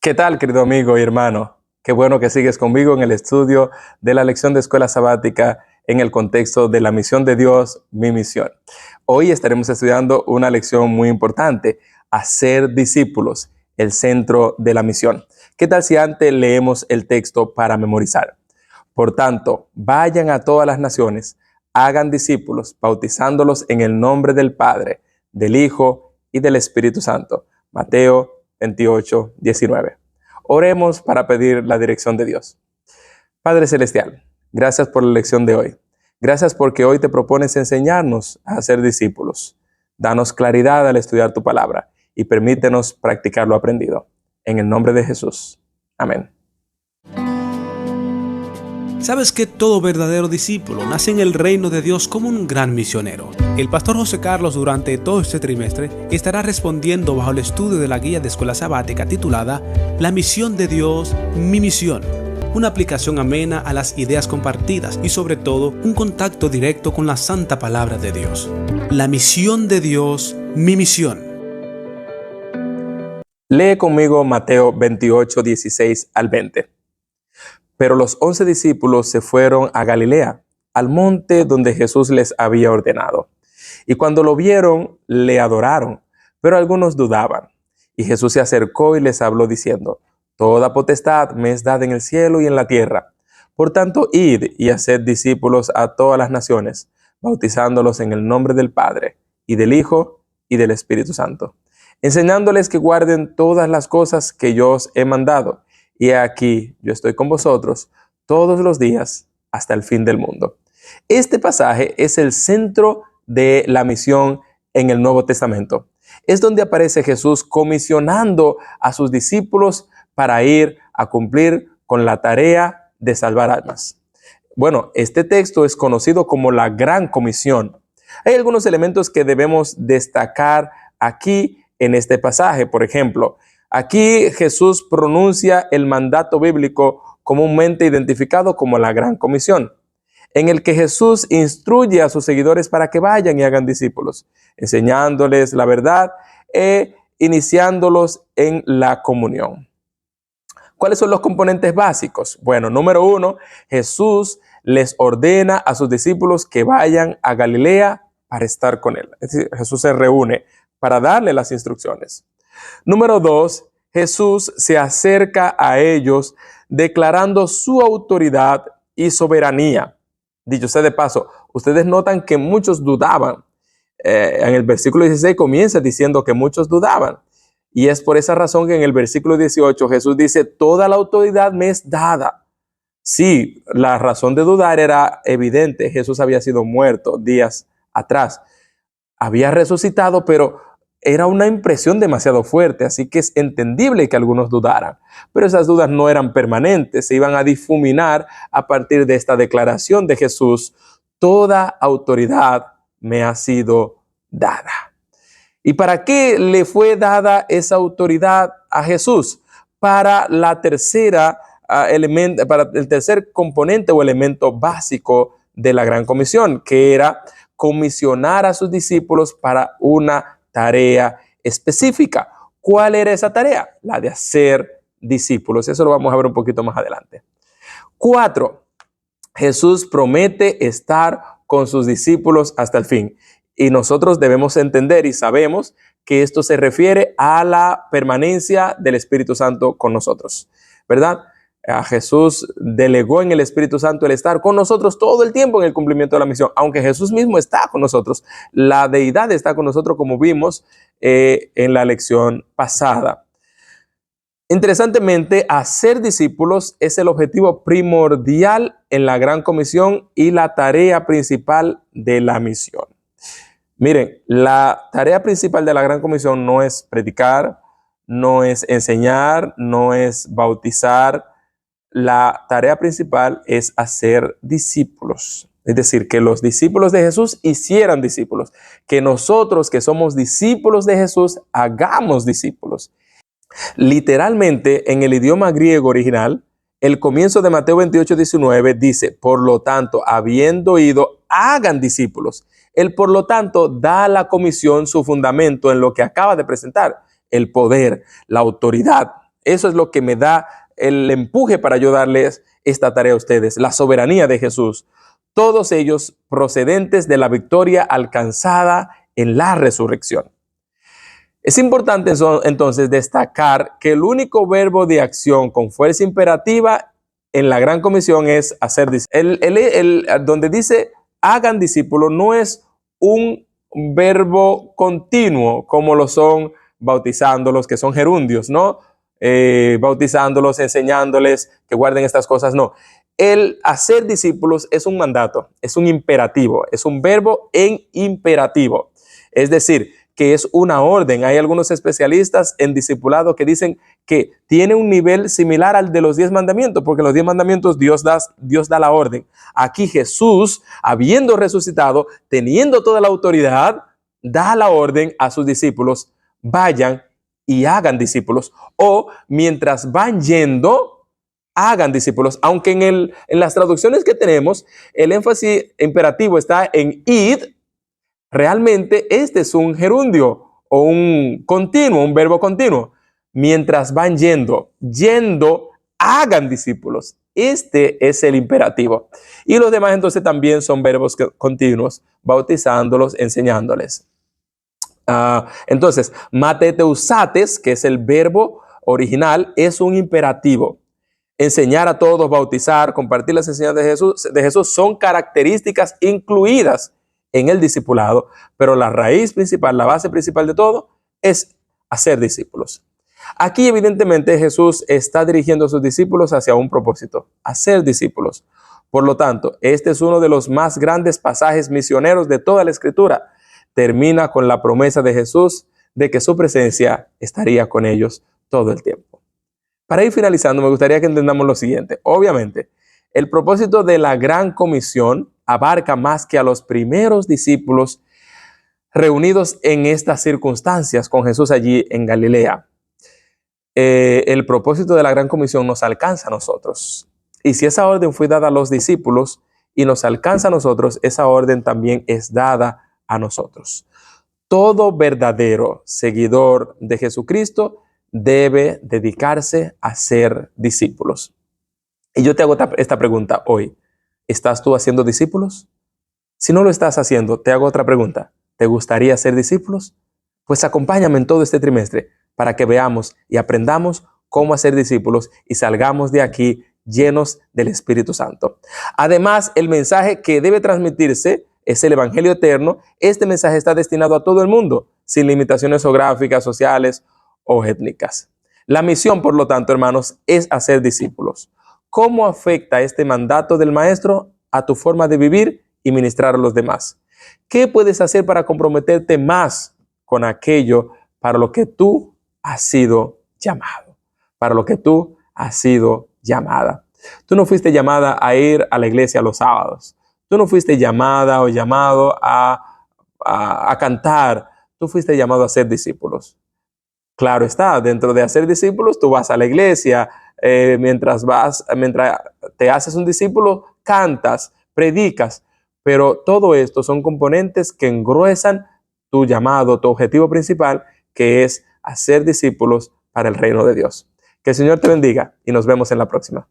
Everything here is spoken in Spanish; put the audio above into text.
¿Qué tal, querido amigo y hermano? Qué bueno que sigues conmigo en el estudio de la lección de escuela sabática en el contexto de la misión de Dios, mi misión. Hoy estaremos estudiando una lección muy importante, hacer discípulos, el centro de la misión. ¿Qué tal si antes leemos el texto para memorizar? Por tanto, vayan a todas las naciones, hagan discípulos, bautizándolos en el nombre del Padre, del Hijo y del Espíritu Santo. Mateo 28, 19. Oremos para pedir la dirección de Dios. Padre Celestial, gracias por la lección de hoy. Gracias porque hoy te propones enseñarnos a ser discípulos. Danos claridad al estudiar tu palabra y permítenos practicar lo aprendido. En el nombre de Jesús. Amén. ¿Sabes que todo verdadero discípulo nace en el reino de Dios como un gran misionero? El pastor José Carlos durante todo este trimestre estará respondiendo bajo el estudio de la guía de escuela sabática titulada La misión de Dios, mi misión. Una aplicación amena a las ideas compartidas y sobre todo un contacto directo con la santa palabra de Dios. La misión de Dios, mi misión. Lee conmigo Mateo 28, 16 al 20. Pero los 11 discípulos se fueron a Galilea, al monte donde Jesús les había ordenado. Y cuando lo vieron, le adoraron, pero algunos dudaban. Y Jesús se acercó y les habló diciendo: Toda potestad me es dada en el cielo y en la tierra. Por tanto, id y haced discípulos a todas las naciones, bautizándolos en el nombre del Padre, y del Hijo, y del Espíritu Santo, enseñándoles que guarden todas las cosas que yo os he mandado. Y aquí yo estoy con vosotros todos los días hasta el fin del mundo. Este pasaje es el centro de la misión en el Nuevo Testamento. Es donde aparece Jesús comisionando a sus discípulos para ir a cumplir con la tarea de salvar almas. Bueno, este texto es conocido como la Gran Comisión. Hay algunos elementos que debemos destacar aquí en este pasaje. Por ejemplo, aquí Jesús pronuncia el mandato bíblico comúnmente identificado como la Gran Comisión, en el que Jesús instruye a sus seguidores para que vayan y hagan discípulos, enseñándoles la verdad e iniciándolos en la comunión. ¿Cuáles son los componentes básicos? Bueno, número 1, Jesús les ordena a sus discípulos que vayan a Galilea para estar con él. Es decir, Jesús se reúne para darle las instrucciones. Número 2, Jesús se acerca a ellos declarando su autoridad y soberanía. Dicho sea de paso, ustedes notan que muchos dudaban. En el versículo 16 comienza diciendo que muchos dudaban. Y es por esa razón que en el versículo 18 Jesús dice: toda la autoridad me es dada. Sí, la razón de dudar era evidente. Jesús había sido muerto días atrás. Había resucitado, pero era una impresión demasiado fuerte, así que es entendible que algunos dudaran. Pero esas dudas no eran permanentes, se iban a difuminar a partir de esta declaración de Jesús: toda autoridad me ha sido dada. ¿Y para qué le fue dada esa autoridad a Jesús? Para para el tercer componente o elemento básico de la Gran Comisión, que era comisionar a sus discípulos para una tarea específica. ¿Cuál era esa tarea? La de hacer discípulos. Eso lo vamos a ver un poquito más adelante. 4. Jesús promete estar con sus discípulos hasta el fin. Y nosotros debemos entender y sabemos que esto se refiere a la permanencia del Espíritu Santo con nosotros, ¿verdad? A Jesús delegó en el Espíritu Santo el estar con nosotros todo el tiempo en el cumplimiento de la misión. Aunque Jesús mismo está con nosotros, la deidad está con nosotros, como vimos en la lección pasada. Interesantemente, hacer discípulos es el objetivo primordial en la Gran Comisión y la tarea principal de la misión. Miren, la tarea principal de la Gran Comisión no es predicar, no es enseñar, no es bautizar. La tarea principal es hacer discípulos. Es decir, que los discípulos de Jesús hicieran discípulos. Que nosotros que somos discípulos de Jesús hagamos discípulos. Literalmente, en el idioma griego original, el comienzo de Mateo 28, 19 dice: por lo tanto, habiendo ido, hagan discípulos. El por lo tanto da a la comisión su fundamento en lo que acaba de presentar: el poder, la autoridad. Eso es lo que me da el empuje para yo darles esta tarea a ustedes, la soberanía de Jesús. Todos ellos procedentes de la victoria alcanzada en la resurrección. Es importante entonces destacar que el único verbo de acción con fuerza imperativa en la Gran Comisión es hacer discípulos. Donde dice hagan discípulos no es un verbo continuo como lo son bautizándolos, que son gerundios, ¿no? Bautizándolos, enseñándoles que guarden estas cosas, no. El hacer discípulos es un mandato, es un imperativo, es un verbo en imperativo. Es decir, que es una orden. Hay algunos especialistas en discipulado que dicen que tiene un nivel similar al de los 10 mandamientos, porque en los 10 mandamientos Dios da la orden. Aquí Jesús, habiendo resucitado, teniendo toda la autoridad, da la orden a sus discípulos, vayan y hagan discípulos, o mientras van yendo, hagan discípulos, aunque en las traducciones que tenemos, el énfasis imperativo está en id. Realmente este es un gerundio o un continuo, un verbo continuo. Mientras van yendo, hagan discípulos. Este es el imperativo. Y los demás entonces también son verbos continuos, bautizándolos, enseñándoles. Entonces, mateteusates, que es el verbo original, es un imperativo. Enseñar a todos, bautizar, compartir las enseñanzas de Jesús son características incluidas en el discipulado, pero la raíz principal, la base principal de todo es hacer discípulos. Aquí evidentemente Jesús está dirigiendo a sus discípulos hacia un propósito, hacer discípulos. Por lo tanto, este es uno de los más grandes pasajes misioneros de toda la Escritura. Termina con la promesa de Jesús de que su presencia estaría con ellos todo el tiempo. Para ir finalizando, me gustaría que entendamos lo siguiente. Obviamente, el propósito de la Gran Comisión abarca más que a los primeros discípulos reunidos en estas circunstancias con Jesús allí en Galilea. El propósito de la Gran Comisión nos alcanza a nosotros. Y si esa orden fue dada a los discípulos y nos alcanza a nosotros, esa orden también es dada a nosotros. Todo verdadero seguidor de Jesucristo debe dedicarse a ser discípulos. Y yo te hago esta pregunta hoy. ¿Estás tú haciendo discípulos? Si no lo estás haciendo, te hago otra pregunta. ¿Te gustaría ser discípulos? Pues acompáñame en todo este trimestre para que veamos y aprendamos cómo hacer discípulos y salgamos de aquí llenos del Espíritu Santo. Además, el mensaje que debe transmitirse es el Evangelio eterno. Este mensaje está destinado a todo el mundo, sin limitaciones geográficas, sociales o étnicas. La misión, por lo tanto, hermanos, es hacer discípulos. ¿Cómo afecta este mandato del Maestro a tu forma de vivir y ministrar a los demás? ¿Qué puedes hacer para comprometerte más con aquello para lo que tú has sido llamado? Para lo que tú has sido llamada. Tú no fuiste llamada a ir a la iglesia los sábados. Tú no fuiste llamada o llamado a cantar. Tú fuiste llamado a ser discípulos. Claro está, dentro de hacer discípulos, tú vas a la iglesia, mientras te haces un discípulo, cantas, predicas, pero todo esto son componentes que engruesan tu llamado, tu objetivo principal, que es hacer discípulos para el reino de Dios. Que el Señor te bendiga y nos vemos en la próxima.